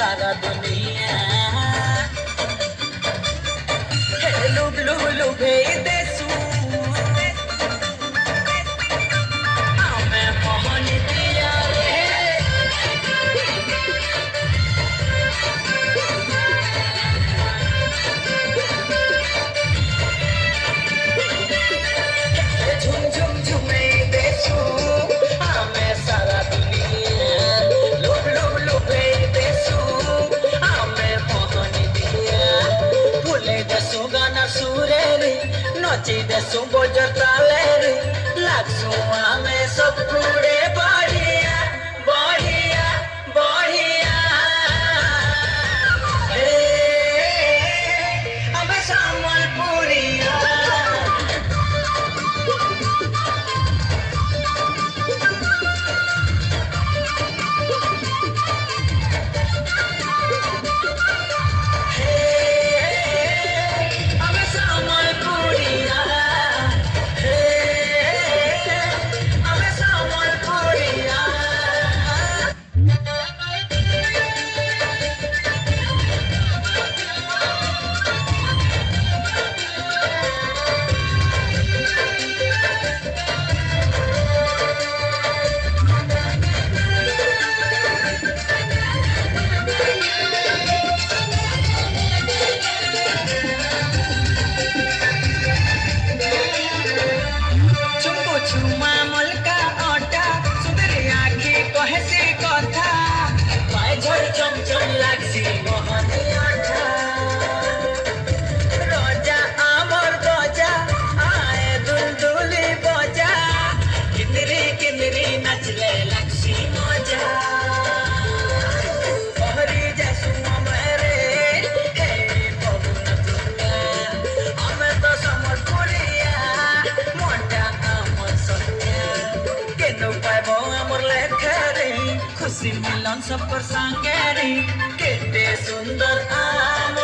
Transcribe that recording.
सारा दुनिया लुभ लुभ लुभे देसू हमें मोहन दिया रे झुम झुम झुमे देसू हमें सारा दुनिया लुभ लुभ लुभे देसू हमें मोहन दिया भूले देसू गाना सुरे रे नची देसू बजताले रे लागसू हमें सब पूरे बढ़िया बढ़िया बढ़िया हे हमें संबलपुरिया हमें संबलपुरिया हमें संबलपुरिया चुम्बु छुमा मलका आटा सुंदर आँखी कहे से कथा पाए झड़ चमचम लागसी मोहन आटा रोजा आमर दोजा आए दुलदुली बजा किंदरी किंदरी नचले लागसी मजा बहरी जैसू मेरे हे पवन दुनिया हमें तो संबलपुरिया मोटा आमर सत्या केनो पाइबो आमर लेखरे खुशी मिलन सब पर संगे रे केते सुंदर आम